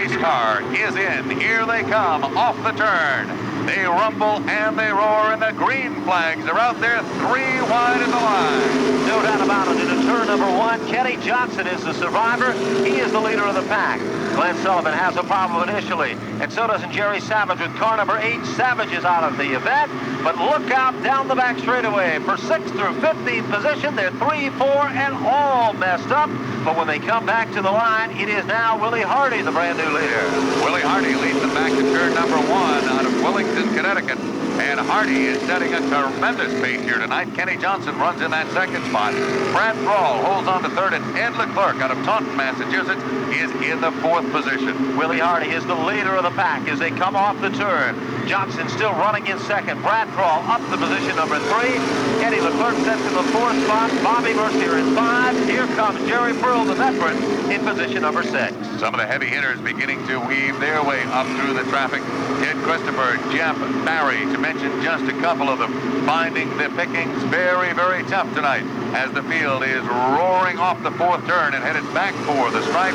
race car is in. Here they come off the turn. They rumble and they roar, and the green flags are out there 3 wide in the line. No doubt about it. Into turn number 1, Kenny Johnson is the survivor. He is the leader of the pack. Glenn Sullivan has a problem initially, and so doesn't Jerry Savage with car number 8. Savage is out of the event, but look out down the back straightaway. For 6th through 15th position, they're 3, 4, and all messed up. But when they come back to the line, it is now Willie Hardy, the brand new leader. Willie Hardy leads them back to turn number 1 out of Wellington, Connecticut. And Hardy is setting a tremendous pace here tonight. Kenny Johnson runs in that 2nd spot. Brad Thrall holds on to 3rd, and Ed Leclerc out of Taunton, Massachusetts is in the 4th position. Willie Hardy is the leader of the pack as they come off the turn. Johnson still running in 2nd. Brad Thrall up to position number 3. Eddie Leclerc sets in the 4th spot. Bobby Mercier in 5. Here comes Jerry Pearl, the veteran, in position number 6. Some of the heavy hitters beginning to weave their way up through the traffic. Ted Christopher, Jeff Barry, to mention just a couple of them, finding the pickings very, very tough tonight as the field is roaring off the 4th turn and headed back for the stripe.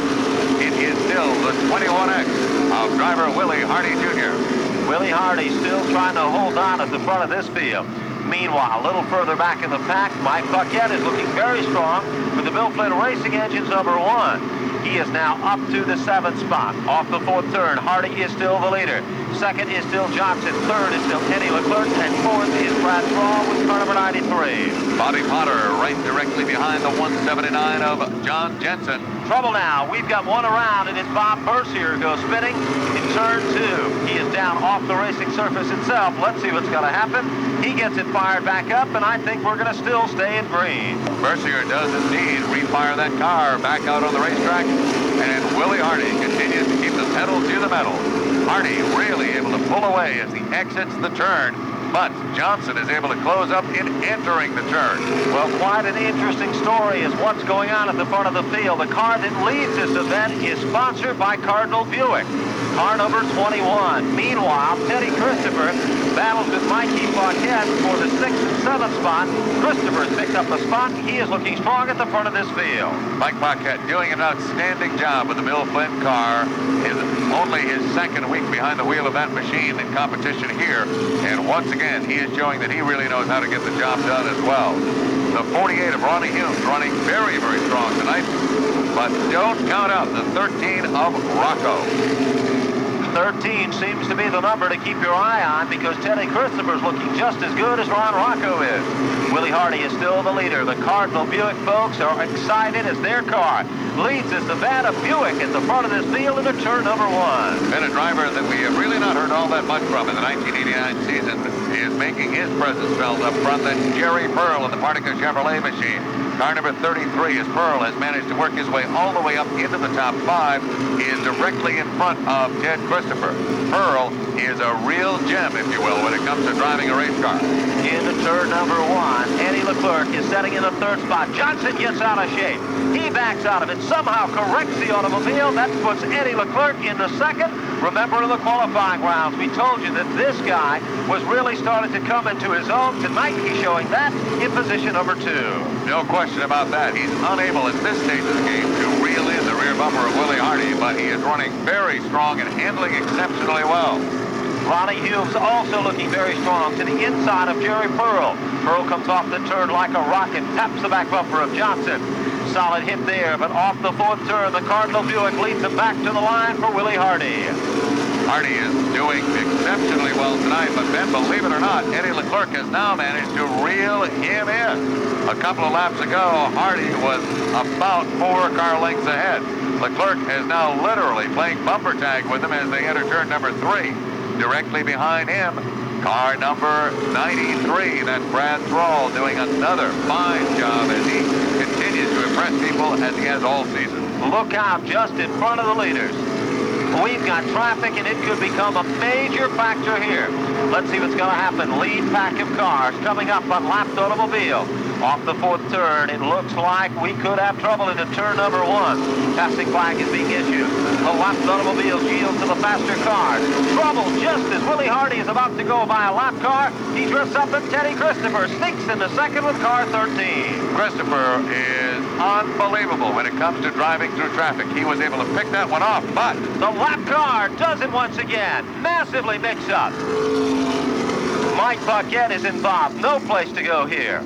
It is still the 21X of driver Willie Hardy Jr. Willie Hardy still trying to hold on at the front of this field. Meanwhile, a little further back in the pack, Mike Paquette is looking very strong with the Bill Flynn Racing Engines number 1. He is now up to the 7th spot. Off the 4th turn, Hardy is still the leader. 2nd is still Johnson. 3rd is still Eddie Leclerc. And 4th is Brad Thrall with car number 93. Bobby Potter right directly behind the 179 of John Jensen. Trouble now. We've got one around, and it's Bob Mercier goes spinning in turn 2. He is down off the racing surface itself. Let's see what's going to happen. He gets it fired back up, and I think we're going to still stay in green. Mercier does indeed refire that car back out on the racetrack, and Willie Hardy continues to keep the pedal to the metal. Hardy really able to pull away as he exits the turn, but Johnson is able to close up in entering the turn. Well, quite an interesting story is what's going on at the front of the field. The car that leads this event is sponsored by Cardinal Buick, car number 21. Meanwhile, Teddy Christopher battles with Mikey Paquette for the 6th and 7th spot. Christopher picked up a spot. He is looking strong at the front of this field. Mike Paquette doing an outstanding job with the Bill Flynn car. Is only his 2nd week behind the wheel of that machine in competition here. And once again, he is showing that he really knows how to get the job done as well. The 48 of Ronnie Humes running very, very strong tonight. But don't count out the 13 of Rocco. 13 seems to be the number to keep your eye on because Teddy Christopher's looking just as good as Ron Rocco is. Willie Hardy is still the leader. The Cardinal Buick folks are excited as their car leads this event. A Buick at the front of this field into turn number 1. And a driver that we have really not heard all that much from in the 1989 season is making his presence felt up front. That's Jerry Pearl in the Partica Chevrolet machine. Car number 33 as Pearl has managed to work his way all the way up into the top 5. He is directly in front of Ted Christopher. Pearl is a real gem, if you will, when it comes to driving a race car. Into turn number 1, Eddie Leclerc is setting in the 3rd spot. Johnson gets out of shape. He backs out of it, somehow corrects the automobile. That puts Eddie Leclerc in the 2nd. Remember in the qualifying rounds, we told you that this guy was really starting to come into his own. Tonight he's showing that in position number 2. No question about that. He's unable at this stage of the game to reel in the rear bumper of Willie Hardy, but he is running very strong and handling exceptionally well. Ronnie Humes also looking very strong to the inside of Jerry Pearl. Pearl comes off the turn like a rocket, taps the back bumper of Johnson. Solid hit there, but off the 4th turn, the Cardinal Buick leads him back to the line for Willie Hardy. Hardy is doing exceptionally well tonight, but Ben, believe it or not, Eddie Leclerc has now managed to reel him in. A couple of laps ago, Hardy was about 4 car lengths ahead. Leclerc is now literally playing bumper tag with him as they enter turn number 3. Directly behind him, car number 93, that's Brad Thrall, doing another fine job as he continues to impress people as he has all season. Look out just in front of the leaders. We've got traffic, and it could become a major factor here. Let's see what's going to happen. Lead pack of cars coming up on lapped automobile. Off the fourth turn, it looks like we could have trouble into turn number 1. Passing flag is being issued. The left automobile yields to the faster car. Trouble just as Willie Hardy is about to go by a lap car. He drifts up and Teddy Christopher sneaks into second with car 13. Christopher is unbelievable when it comes to driving through traffic. He was able to pick that one off, but the lap car does it once again. Massively mixed up. Mike Paquette is involved. No place to go here.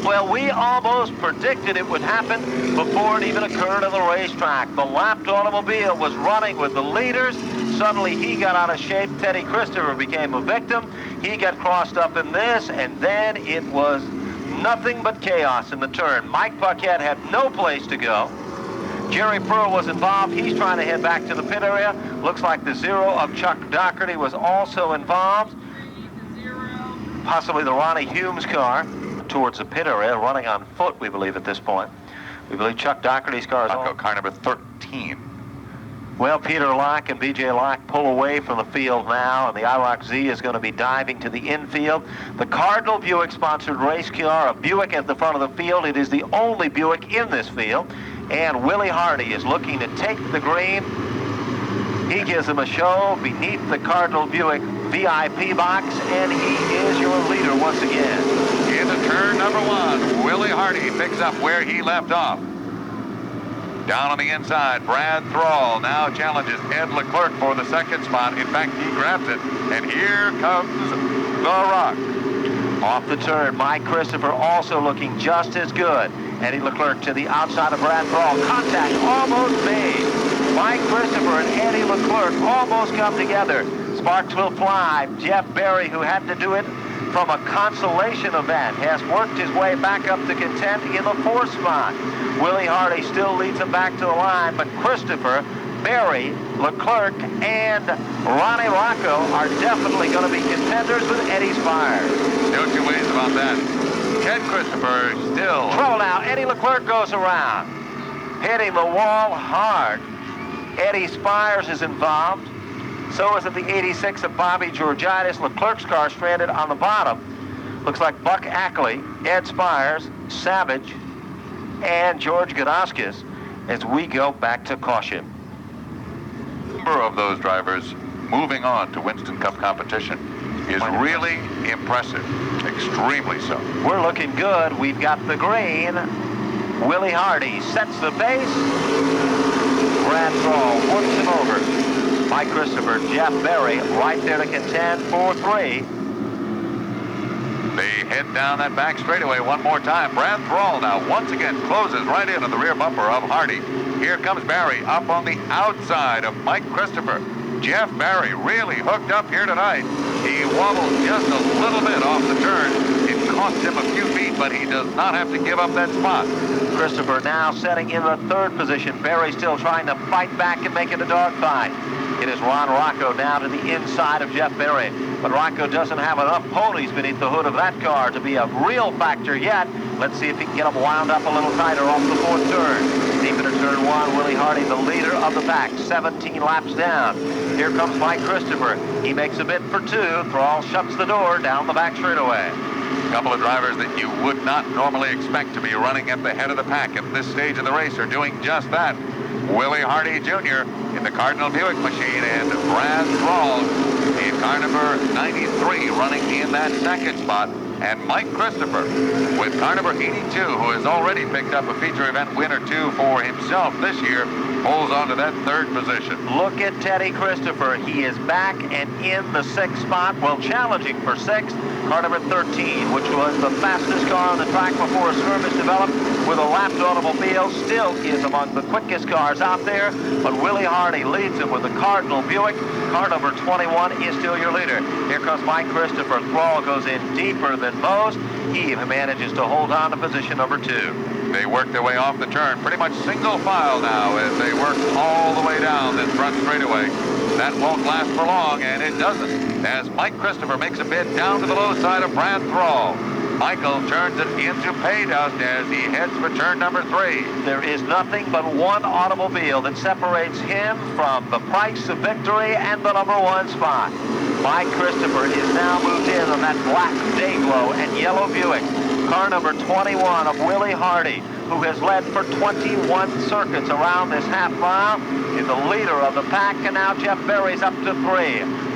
Well, we almost predicted it would happen before it even occurred on the racetrack. The lapped automobile was running with the leaders. Suddenly he got out of shape. Teddy Christopher became a victim. He got crossed up in this, and then it was nothing but chaos in the turn. Mike Paquette had no place to go. Jerry Pearl was involved. He's trying to head back to the pit area. Looks like the zero of Chuck Doherty was also involved. Possibly the Ronnie Humes car towards the pit area, running on foot, we believe, at this point. We believe Chuck Doherty's car is on. Car number 13. Well, Peter Locke and B.J. Locke pull away from the field now, and the IROC Z is going to be diving to the infield. The Cardinal Buick-sponsored race car, a Buick at the front of the field. It is the only Buick in this field, and Willie Hardy is looking to take the green. He gives him a show beneath the Cardinal Buick VIP box, and he is your leader once again. Into turn number 1, Willie Hardy picks up where he left off. Down on the inside, Brad Thrall now challenges Ed Leclerc for the second spot. In fact, he grabs it, and here comes the Rock. Off the turn, Mike Christopher also looking just as good. Eddie Leclerc to the outside of Brad Thrall. Contact almost made. Mike Christopher and Eddie Leclerc almost come together. Sparks will fly. Jeff Berry, who had to do it from a consolation event, has worked his way back up to contend in the 4th spot. Willie Hardy still leads him back to the line, but Christopher, Berry, Leclerc, and Ronnie Rocco are definitely going to be contenders with Eddie Spires. No two ways about that. Ted Christopher still. Trouble now. Eddie Leclerc goes around, hitting the wall hard. Eddie Spires is involved. So is it the 86 of Bobby Georgiadis. Leclerc's car stranded on the bottom. Looks like Buck Ackley, Ed Spires, Savage, and George Godaskis as we go back to caution. Number of those drivers moving on to Winston Cup competition is really impressive. Extremely so. We're looking good. We've got the green. Willie Hardy sets the pace. Brad Thrall works him over. Mike Christopher, Jeff Berry, right there to contend for 3. They head down that back straightaway one more time. Brad Thrall now once again closes right in on the rear bumper of Hardy. Here comes Barry up on the outside of Mike Christopher. Jeff Barry really hooked up here tonight. He wobbled just a little bit off the turn. It cost him a few feet, but he does not have to give up that spot. Christopher now setting in the 3rd position. Barry still trying to fight back and make it a dogfight. It is Ron Rocco now to the inside of Jeff Berry. But Rocco doesn't have enough ponies beneath the hood of that car to be a real factor yet. Let's see if he can get them wound up a little tighter off the 4th turn. Deep into turn 1, Willie Hardy, the leader of the pack, 17 laps down. Here comes Mike Christopher. He makes a bid for 2. Thrall shuts the door down the back straightaway. A couple of drivers that you would not normally expect to be running at the head of the pack at this stage of the race are doing just that. Willie Hardy Jr. in the Cardinal Buick machine, and Brad Thrall in car number 93 running in that 2nd spot. And Mike Christopher with car number 82, who has already picked up a feature event win or 2 for himself this year, holds on to that 3rd position. Look at Teddy Christopher. He is back and in the 6th spot, well, challenging for 6th. Car number 13, which was the fastest car on the track before a skirmish developed with a lapped automobile, still is among the quickest cars out there. But Willie Hardy leads him with the Cardinal Buick. Car number 21 is still your leader. Here comes Mike Christopher. Thrall goes in deeper than most. He manages to hold on to position number 2. They work their way off the turn, pretty much single file now as they work all the way down this front straightaway. That won't last for long, and it doesn't, as Mike Christopher makes a bid down to the low side of Brad Thrall. Michael turns it into pay dust as he heads for turn number 3. There is nothing but one automobile that separates him from the price of victory and the number 1 spot. Mike Christopher is now moved in on that black Dayglow and yellow Buick. car number 21 of Willie Hardy, who has led for 21 circuits around this half mile, is the leader of the pack, and now Jeff Berry's up to 3.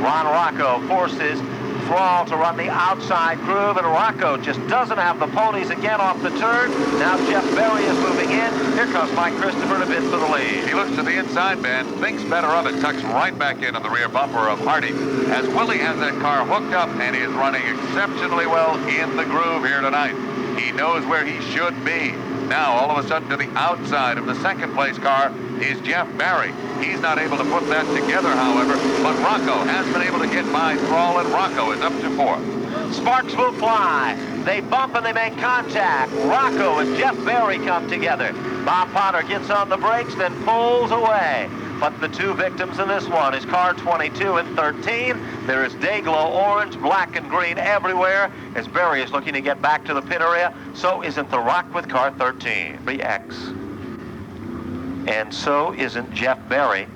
Ron Rocco forces Thrall to run the outside groove, and Rocco just doesn't have the ponies again off the turn. Now Jeff Berry is moving in. Here comes Mike Christopher to bid for the lead. He looks to the inside, Ben, thinks better of it, tucks right back in on the rear bumper of Hardy, as Willie has that car hooked up and is running exceptionally well in the groove here tonight. He knows where he should be. Now, all of a sudden, to the outside of the second place car is Jeff Berry. He's not able to put that together, however, but Rocco has been able to get by Thrall, and Rocco is up to 4th. Sparks will fly. They bump and they make contact. Rocco and Jeff Berry come together. Bob Potter gets on the brakes, then pulls away. But the two victims in this one is car 22 and 13. There is day-glow orange, black, and green everywhere. As Berry is looking to get back to the pit area, so isn't the Rock with car 13. 3X. And so isn't Jeff Berry,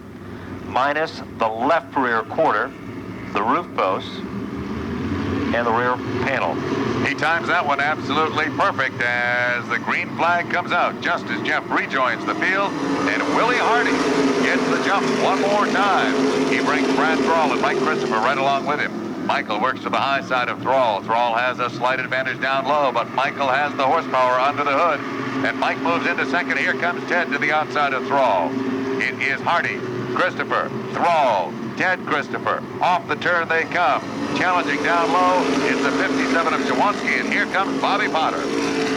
minus the left rear quarter, the roof posts, and the rear panel. He times that one absolutely perfect as the green flag comes out just as Jeff rejoins the field, and Willie Hardy gets the jump one more time. He brings Brad Thrall and Mike Christopher right along with him. Michael works to the high side of Thrall. Thrall has a slight advantage down low, but Michael has the horsepower under the hood, and Mike moves into second. Here comes Ted to the outside of Thrall. It is Hardy, Christopher, Thrall, Ted Christopher. Off the turn they come. Challenging down low, it's the 57 of Jawanski, and here comes Bobby Potter.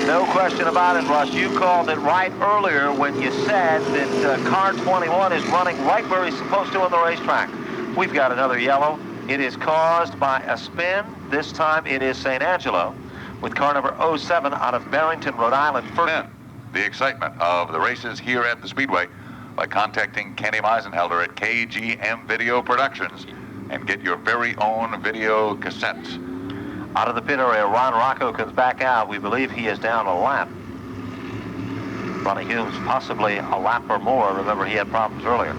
No question about it, Russ. You called it right earlier when you said that car 21 is running right where he's supposed to on the racetrack. We've got another yellow. It is caused by a spin. This time it is St. Angelo with car number 07 out of Barrington, Rhode Island. The excitement of the races here at the Speedway by contacting Kenny Meisenhelder at KGM Video Productions and get your very own video cassettes. Out of the pit area, Ron Rocco comes back out. We believe he is down a lap. Ronnie Humes possibly a lap or more. Remember, he had problems earlier.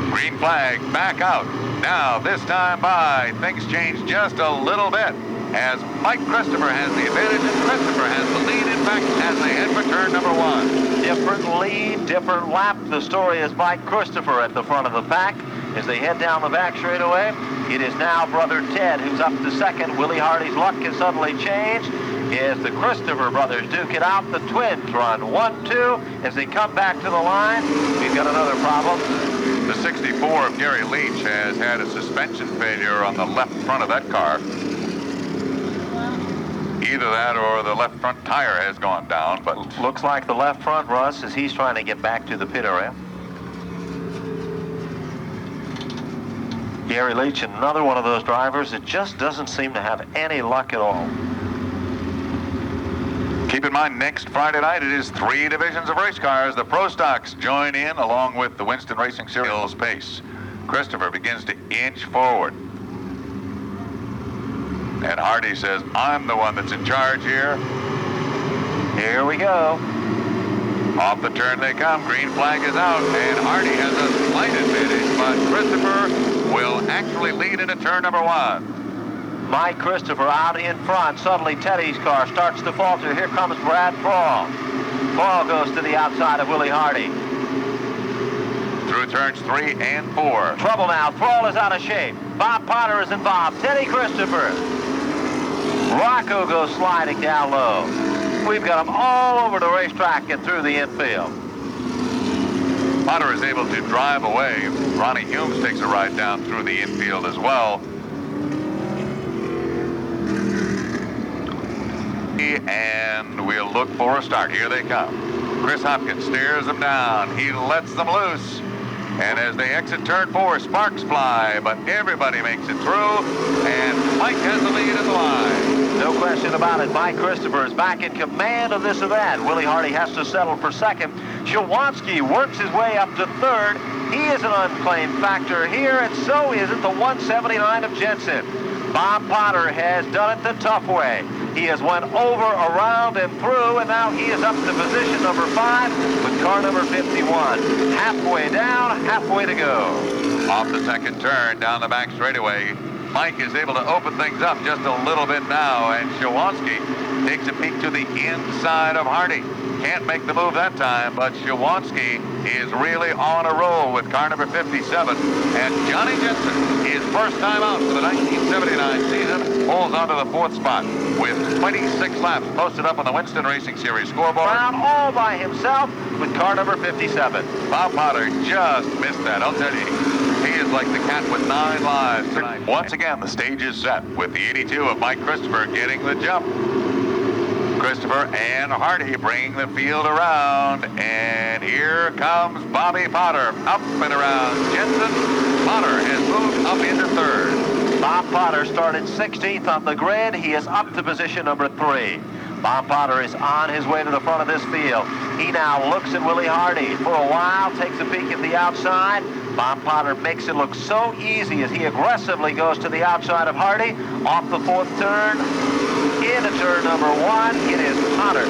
Green flag, back out. Now, this time by, things change just a little bit as Mike Christopher has the advantage and Christopher has the lead, in fact, as they head for turn number 1. Different lead, different lap. The story is Mike Christopher at the front of the pack. As they head down the back straightaway, it is now brother Ted who's up to second. Willie Hardy's luck has suddenly changed as the Christopher brothers duke it out. The twins run 1-2 as they come back to the line. We've got another problem. The 64 of Gary Leach has had a suspension failure on the left front of that car. Either that or the left front tire has gone down, but looks like the left front, Russ, as he's trying to get back to the pit area. Gary Leach, another one of those drivers that just doesn't seem to have any luck at all. Keep in mind, next Friday night, it is 3 divisions of race cars. The Pro Stocks join in along with the Winston Racing Series pace. Christopher begins to inch forward. And Hardy says, I'm the one that's in charge here. Here we go. Off the turn they come. Green flag is out, and Hardy has a slight advantage, but Christopher will actually lead into turn number 1. Mike Christopher out in front. Suddenly Teddy's car starts to falter. Here comes Brad Thrall. Thrall goes to the outside of Willie Hardy. Through turns 3 and 4. Trouble now. Thrall is out of shape. Bob Potter is involved. Teddy Christopher. Rocco goes sliding down low. We've got them all over the racetrack and through the infield. Potter is able to drive away. Ronnie Humes takes a ride down through the infield as well. And we'll look for a start. Here they come. Chris Hopkins steers them down. He lets them loose. And as they exit turn 4, sparks fly, but everybody makes it through, and Mike has the lead in the line. No question about it. Mike Christopher is back in command of this event. Willie Hardy has to settle for second. Jawanski works his way up to third. He is an unclaimed factor here, and so is it the 179 of Jensen. Bob Potter has done it the tough way. He has went over, around, and through, and now he is up to position number 5 with car number 51. Halfway down, halfway to go. Off the second turn, down the back straightaway, Mike is able to open things up just a little bit now, and Shawanski takes a peek to the inside of Hardy. Can't make the move that time, but Shawanski is really on a roll with car number 57. And Johnny Jensen, his first time out for the 1979 season, pulls onto the 4th spot with 26 laps posted up on the Winston Racing Series scoreboard. Brown all by himself with car number 57. Bob Potter just missed that. I'll tell you, he is like the cat with 9 lives tonight. Once again, the stage is set with the 82 of Mike Christopher getting the jump. Christopher and Hardy bringing the field around, and here comes Bobby Potter up and around Jensen. Potter has moved up into 3rd. Bob Potter started 16th on the grid. He is up to position number 3. Bob Potter is on his way to the front of this field. He now looks at Willie Hardy for a while, takes a peek at the outside. Bob Potter makes it look so easy as he aggressively goes to the outside of Hardy, off the 4th turn, into turn number 1. It is Potter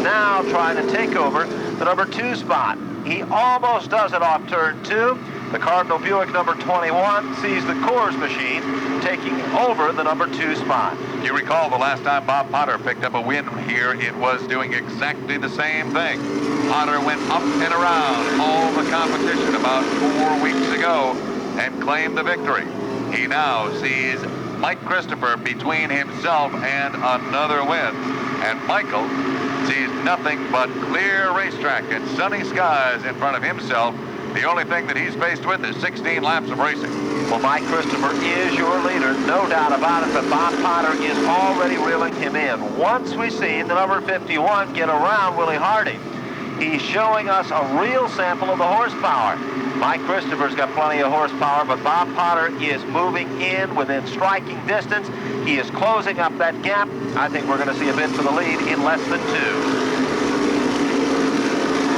now trying to take over the number 2 spot. He almost does it off turn 2. The Cardinal Buick number 21 sees the Coors machine taking over the number 2 spot. You recall the last time Bob Potter picked up a win here, it was doing exactly the same thing. Potter went up and around all the competition about 4 weeks ago and claimed the victory. He now sees Mike Christopher between himself and another win. And Michael sees nothing but clear racetrack and sunny skies in front of himself. The only thing that he's faced with is 16 laps of racing. Well, Mike Christopher is your leader, no doubt about it, but Bob Potter is already reeling him in. Once we see the number 51 get around Willie Hardy, he's showing us a real sample of the horsepower. Mike Christopher's got plenty of horsepower, but Bob Potter is moving in within striking distance. He is closing up that gap. I think we're going to see a bid for the lead in less than 2.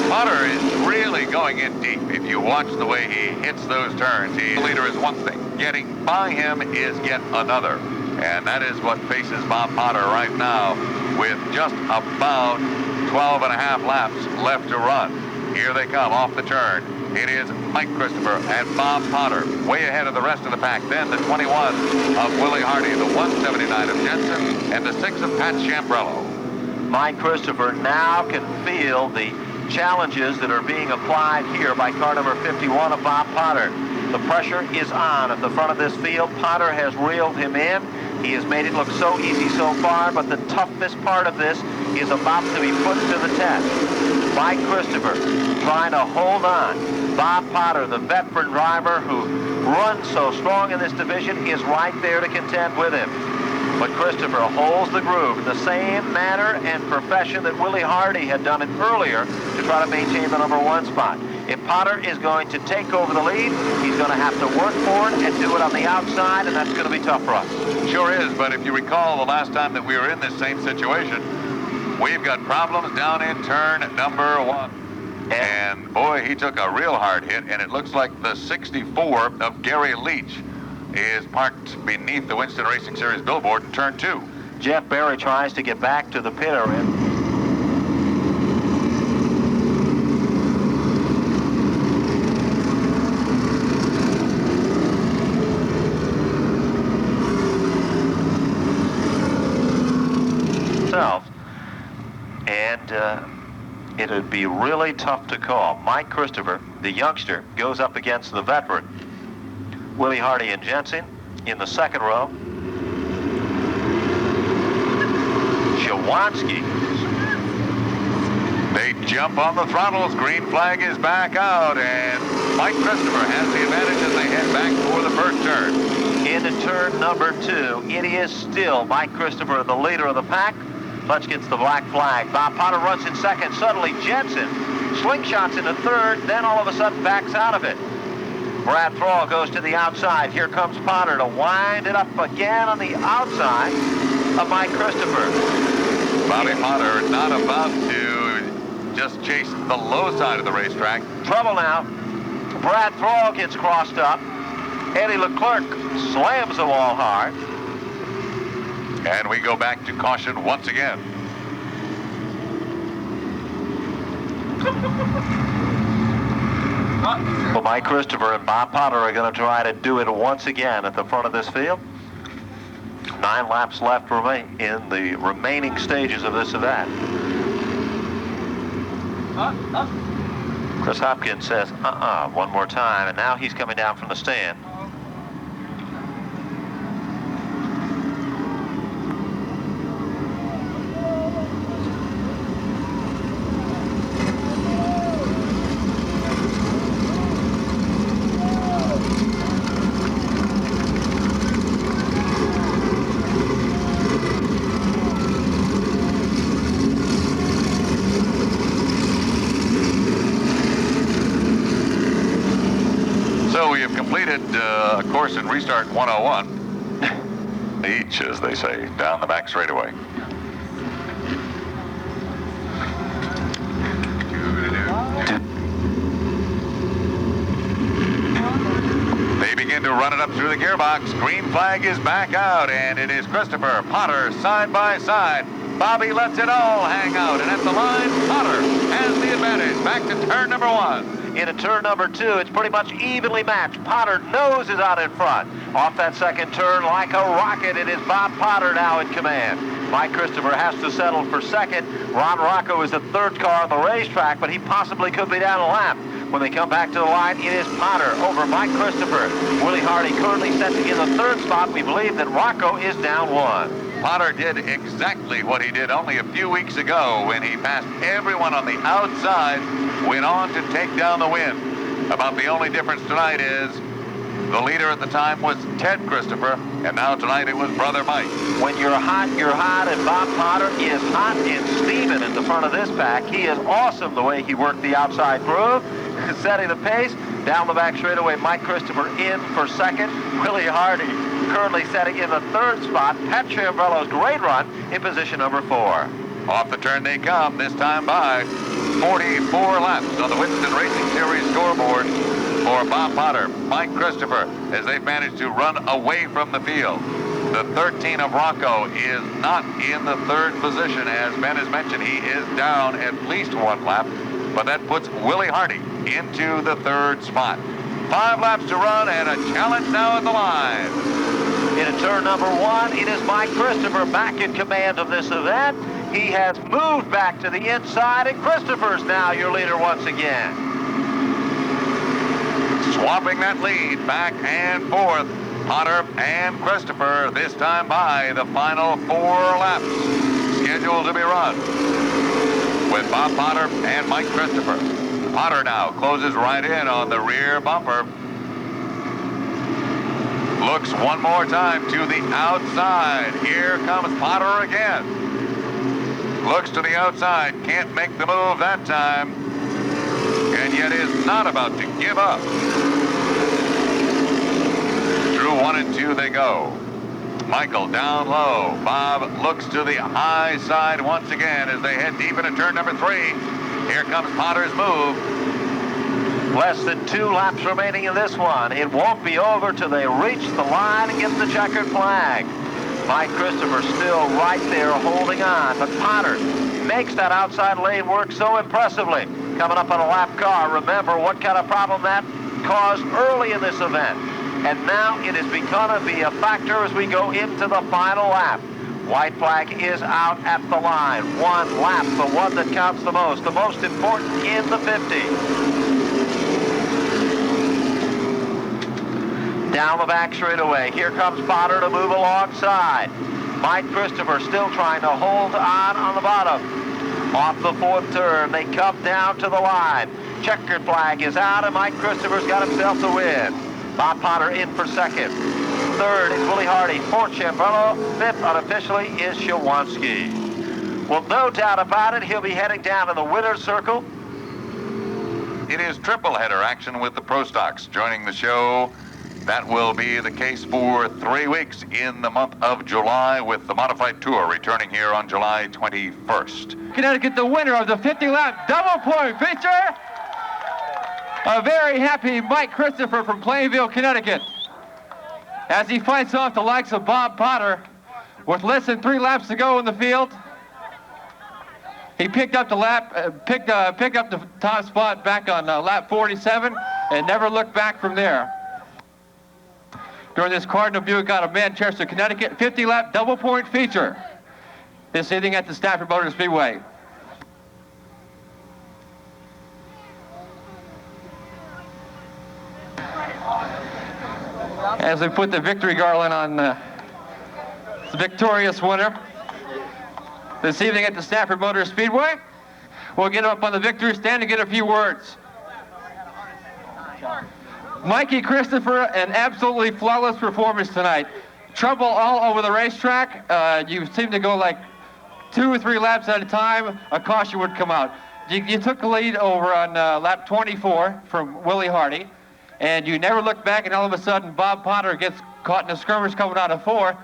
Potter is really going in deep. If you watch the way he hits those turns, the leader is one thing. Getting by him is yet another. And that is what faces Bob Potter right now with just about 12 and a half laps left to run. Here they come off the turn. It is Mike Christopher and Bob Potter way ahead of the rest of the pack. Then the 21 of Willie Hardy, the 179 of Jensen, and the 6 of Pat Chambrello. Mike Christopher now can feel the challenges that are being applied here by car number 51 of Bob Potter. The pressure is on at the front of this field. Potter has reeled him in. He has made it look so easy so far, but the toughest part of this is about to be put to the test. Mike Christopher trying to hold on. Bob Potter, the veteran driver who runs so strong in this division, is right there to contend with him. But Christopher holds the groove in the same manner and profession that Willie Hardy had done it earlier to try to maintain the number 1 spot. If Potter is going to take over the lead, he's going to have to work for it and do it on the outside, and that's going to be tough for us. Sure is, but if you recall the last time that we were in this same situation, we've got problems down in turn number 1. And boy, he took a real hard hit, and it looks like the 64 of Gary Leach is parked beneath the Winston Racing Series billboard in turn 2. Jeff Berry tries to get back to the pit area. And it would be really tough to call. Mike Christopher, the youngster, goes up against the veteran. Willie Hardy and Jensen in the 2nd row. Shawanski. They jump on the throttles. Green flag is back out, and Mike Christopher has the advantage as they head back for the 1st turn. Into turn number 2. It is still Mike Christopher, the leader of the pack. Hutch gets the black flag. Bob Potter runs in 2nd. Suddenly Jensen slingshots into 3rd, then all of a sudden backs out of it. Brad Thrall goes to the outside. Here comes Potter to wind it up again on the outside of Mike Christopher. Bobby Potter not about to just chase the low side of the racetrack. Trouble now. Brad Thrall gets crossed up. Eddie Leclerc slams the wall hard. And we go back to caution once again. Well, Mike Christopher and Bob Potter are going to try to do it once again at the front of this field. 9 laps left in the remaining stages of this event. Chris Hopkins says, one more time, and now he's coming down from the stand. So we have completed a course in Restart 101, each, as they say, down the back straightaway. They begin to run it up through the gearbox. Green flag is back out, and it is Christopher Potter side by side. Bobby lets it all hang out, and at the line, Potter has the advantage. Back to turn number 1. Into turn number 2, it's pretty much evenly matched. Potter nose is out in front. Off that second turn, like a rocket, it is Bob Potter now in command. Mike Christopher has to settle for second. Ron Rocco is the 3rd car on the racetrack, but he possibly could be down a lap. When they come back to the line, it is Potter over Mike Christopher. Willie Hardy currently sitting in the 3rd spot. We believe that Rocco is down 1. Potter did exactly what he did only a few weeks ago when he passed everyone on the outside, went on to take down the win. About the only difference tonight is the leader at the time was Ted Christopher, and now tonight it was Brother Mike. When you're hot, and Bob Potter is hot and steaming at the front of this pack. He is awesome the way he worked the outside groove, setting the pace. Down the back straightaway, Mike Christopher in for second. Willie Hardy currently setting in the 3rd spot. Pat Chiambrello's great run in position number 4. Off the turn they come, this time by 44 laps on the Winston Racing Series scoreboard for Bob Potter, Mike Christopher, as they've managed to run away from the field. The 13 of Rocco is not in the 3rd position. As Ben has mentioned, he is down at least 1 lap, but that puts Willie Hardy into the 3rd spot. 5 laps to run and a challenge now at the line. Into turn number 1, it is Mike Christopher back in command of this event. He has moved back to the inside, and Christopher's now your leader once again. Swapping that lead back and forth, Potter and Christopher, this time by the final 4 laps scheduled to be run with Bob Potter and Mike Christopher. Potter now closes right in on the rear bumper. Looks one more time to the outside. Here comes Potter again. Looks to the outside, can't make the move that time, and yet is not about to give up. Through 1 and 2 they go. Michael down low. Bob looks to the high side once again as they head deep into turn number 3. Here comes Potter's move. Less than 2 laps remaining in this one. It won't be over till they reach the line and get the checkered flag. Mike Christopher still right there holding on, but Potter makes that outside lane work so impressively. Coming up on a lap car, remember what kind of problem that caused early in this event. And now it is going to be a factor as we go into the final lap. White flag is out at the line. 1 lap, the one that counts the most important in the 50. Down the back straightaway. Here comes Potter to move alongside. Mike Christopher still trying to hold on the bottom. Off the 4th turn, they come down to the line. Checkered flag is out, and Mike Christopher's got himself the win. Bob Potter in for second. 3rd is Willie Hardy. 4th, Chiambrello. 5th, unofficially, is Shawanski. Well, no doubt about it, he'll be heading down to the winner's circle. It is triple header action with the Pro Stocks joining the show. That will be the case for 3 weeks in the month of July, with the Modified Tour returning here on July 21st. Connecticut, the winner of the 50-lap double point feature. A very happy Mike Christopher from Plainville, Connecticut, as he fights off the likes of Bob Potter with less than 3 laps to go in the field. He picked up the top spot back on lap 47. and never looked back from there. During this Cardinal Buick out of Manchester, Connecticut 50-lap double-point feature this evening at the Stafford Speedway. As we put the victory garland on the victorious winner this evening at the Stafford Speedway, we'll get up on the victory stand and get a few words. Mikey Christopher, an absolutely flawless performance tonight. Trouble all over the racetrack. You seemed to go like 2 or 3 laps at a time. A caution would come out. You took the lead over on lap 24 from Willie Hardy, and you never looked back, and all of a sudden Bob Potter gets caught in a skirmish coming out of 4.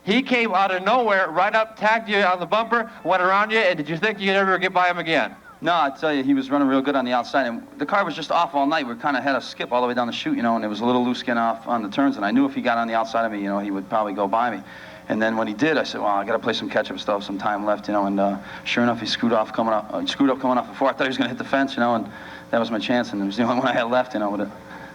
He came out of nowhere, right up, tagged you on the bumper, went around you, and did you think you'd ever get by him again? No, I tell you, he was running real good on the outside, and the car was just off all night. We kind of had a skip all the way down the chute, you know, and it was a little loose skin off on the turns, and I knew if he got on the outside of me, you know, he would probably go by me. And then when he did, I said, well, I got to play some catch-up stuff, some time left, you know, and sure enough, he screwed up coming off the 4. I thought he was going to hit the fence, you know, and that was my chance, and it was the only one I had left, you know, with it.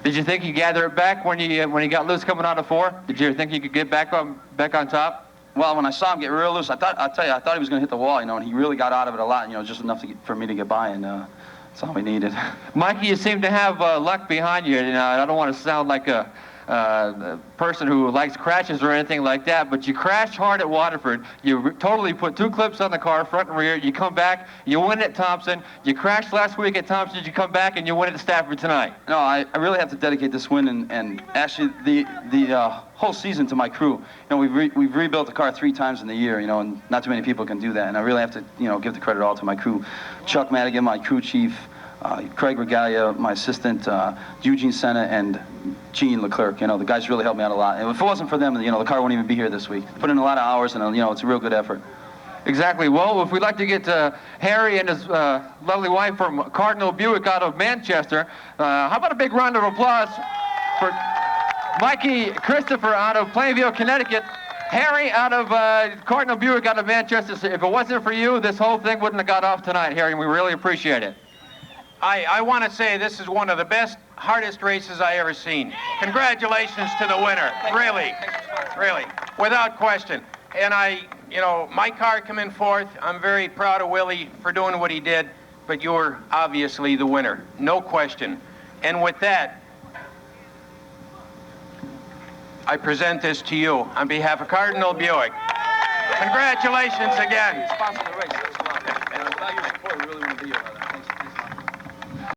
Did you think you gather it back when he got loose coming out of 4? Did you think you could get back on top? Well, when I saw him get real loose, I thought he was going to hit the wall, you know, and he really got out of it a lot, you know, just enough for me to get by, and that's all we needed. Mikey, you seem to have luck behind you. You know, I don't want to sound like a person who likes crashes or anything like that, but you crashed hard at Waterford. You totally put 2 clips on the car, front and rear. You come back, you win at Thompson. You crashed last week at Thompson. You come back and you win at Stafford tonight. No, I really have to dedicate this win and actually the whole season to my crew. You know, we've rebuilt the car 3 times in the year, you know, and not too many people can do that. And I really have to, you know, give the credit all to my crew. Chuck Madigan, my crew chief, Craig Regalia, my assistant, Eugene Senna, and Gene Leclerc. You know, the guys really helped me out a lot. And if it wasn't for them, you know, the car wouldn't even be here this week. Put in a lot of hours, and, you know, it's a real good effort. Exactly. Well, if we'd like to get Harry and his lovely wife from Cardinal Buick out of Manchester, how about a big round of applause for Mikey Christopher out of Plainville, Connecticut. Harry out of Cardinal Buick out of Manchester. If it wasn't for you, this whole thing wouldn't have got off tonight, Harry, and we really appreciate it. I want to say this is one of the best, hardest races I ever seen. Congratulations to the winner, really, without question. And you know, my car come in 4th. I'm very proud of Willie for doing what he did, but you're obviously the winner, no question. And with that, I present this to you on behalf of Cardinal Buick. Congratulations again. Sponsor the race. Thanks a lot. And I'm glad you support. We really want to be here. Thanks.